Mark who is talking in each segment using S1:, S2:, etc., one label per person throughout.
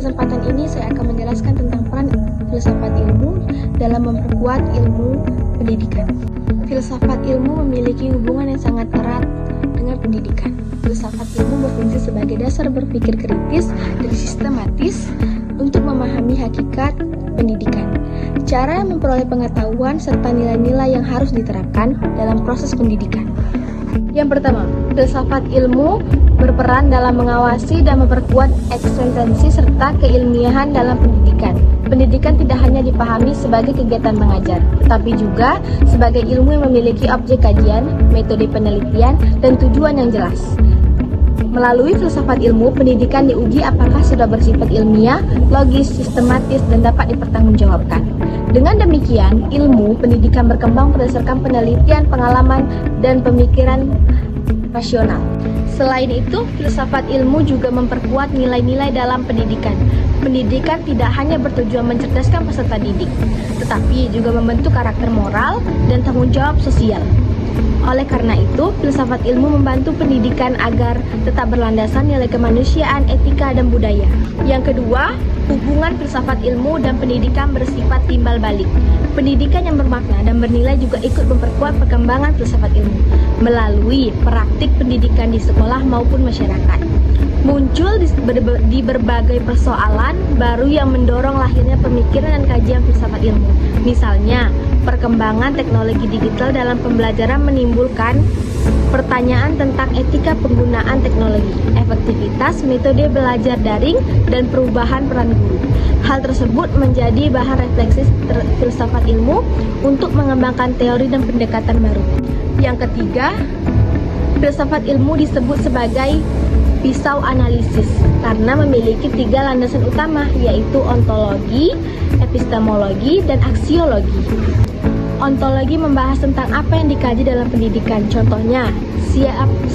S1: kesempatan ini saya akan menjelaskan tentang peran filsafat ilmu dalam memperkuat ilmu pendidikan. Filsafat ilmu memiliki hubungan yang sangat erat dengan pendidikan. Filsafat ilmu berfungsi sebagai dasar berpikir kritis dan sistematis untuk memahami hakikat pendidikan, cara memperoleh pengetahuan, serta nilai-nilai yang harus diterapkan dalam proses pendidikan. Yang pertama, filsafat ilmu berperan dalam mengawasi dan memperkuat eksistensi serta keilmiahan dalam pendidikan. Pendidikan tidak hanya dipahami sebagai kegiatan mengajar, tetapi juga sebagai ilmu yang memiliki objek kajian, metode penelitian, dan tujuan yang jelas. Melalui filsafat ilmu, pendidikan diuji apakah sudah bersifat ilmiah, logis, sistematis, dan dapat dipertanggungjawabkan. Dengan demikian, ilmu pendidikan berkembang berdasarkan penelitian, pengalaman, dan pemikiran rasional. Selain itu, filsafat ilmu juga memperkuat nilai-nilai dalam pendidikan. Pendidikan tidak hanya bertujuan mencerdaskan peserta didik, tetapi juga membentuk karakter moral dan tanggung jawab sosial. Oleh karena itu, filsafat ilmu membantu pendidikan agar tetap berlandasan nilai kemanusiaan, etika, dan budaya. Yang kedua, hubungan filsafat ilmu dan pendidikan bersifat timbal balik. Pendidikan yang bermakna dan bernilai juga ikut memperkuat perkembangan filsafat ilmu melalui praktik pendidikan di sekolah maupun masyarakat. Muncul di berbagai persoalan baru yang mendorong lahirnya pemikiran dan kajian filsafat ilmu. Misalnya, perkembangan teknologi digital dalam pembelajaran menimbulkan pertanyaan tentang etika penggunaan teknologi, efektivitas metode belajar daring, dan perubahan peran guru. Hal tersebut menjadi bahan refleksi filsafat ilmu untuk mengembangkan teori dan pendekatan baru. Yang ketiga, filsafat ilmu disebut sebagai pisau analisis karena memiliki 3 landasan utama, yaitu ontologi, epistemologi, dan aksiologi. Ontologi membahas tentang apa yang dikaji dalam pendidikan. Contohnya,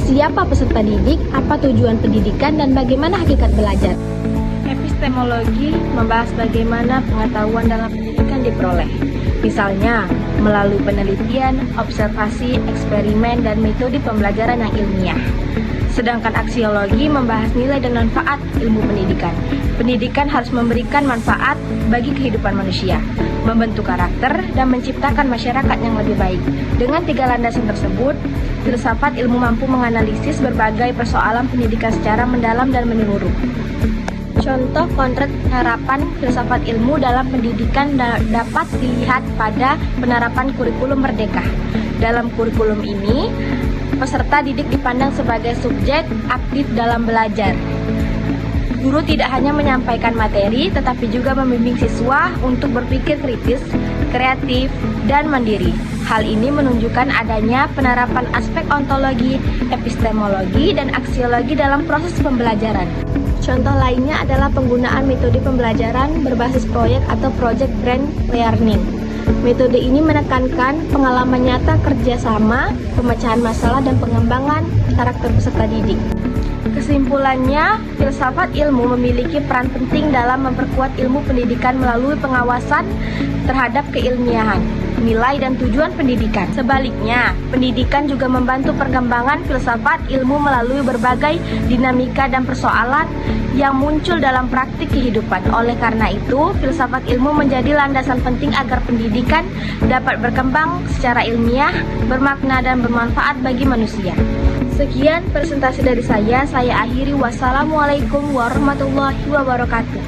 S1: siapa peserta didik, apa tujuan pendidikan, dan bagaimana hakikat belajar. Epistemologi membahas bagaimana pengetahuan dalam pendidikan diperoleh. Misalnya, melalui penelitian, observasi, eksperimen, dan metode pembelajaran yang ilmiah. Sedangkan aksiologi membahas nilai dan manfaat ilmu pendidikan. Pendidikan harus memberikan manfaat bagi kehidupan manusia, membentuk karakter, dan menciptakan masyarakat yang lebih baik. Dengan 3 landasan tersebut, filsafat ilmu mampu menganalisis berbagai persoalan pendidikan secara mendalam dan menyeluruh. Contoh konkret penerapan filsafat ilmu dalam pendidikan dapat dilihat pada penerapan kurikulum merdeka. Dalam kurikulum ini, peserta didik dipandang sebagai subjek aktif dalam belajar. Guru tidak hanya menyampaikan materi, tetapi juga membimbing siswa untuk berpikir kritis, kreatif, dan mandiri. Hal ini menunjukkan adanya penerapan aspek ontologi, epistemologi, dan aksiologi dalam proses pembelajaran. Contoh lainnya adalah penggunaan metode pembelajaran berbasis proyek atau project brain learning. Metode ini menekankan pengalaman nyata kerjasama, pemecahan masalah, dan pengembangan karakter peserta didik. Kesimpulannya, filsafat ilmu memiliki peran penting dalam memperkuat ilmu pendidikan melalui pengawasan terhadap keilmiahan, nilai, dan tujuan pendidikan. Sebaliknya, pendidikan juga membantu perkembangan filsafat ilmu melalui berbagai dinamika dan persoalan yang muncul dalam praktik kehidupan. Oleh karena itu, filsafat ilmu menjadi landasan penting agar pendidikan dapat berkembang secara ilmiah, bermakna, dan bermanfaat bagi manusia. Sekian presentasi dari saya akhiri. Wassalamualaikum warahmatullahi wabarakatuh.